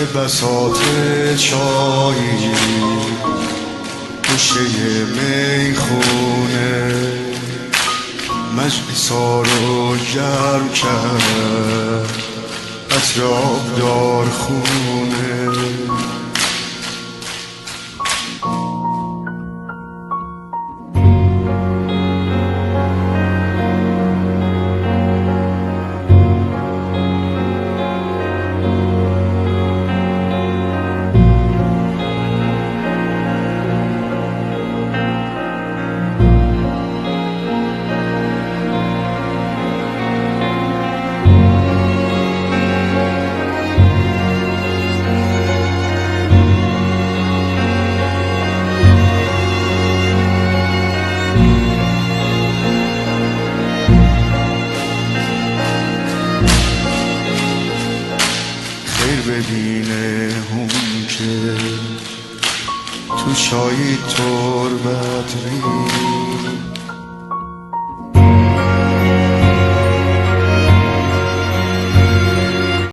بساط چایی گوشه میخونه مجلسا رو گرم کرد عطر آبدار خونه. ببینه اون که تو چای تربت ری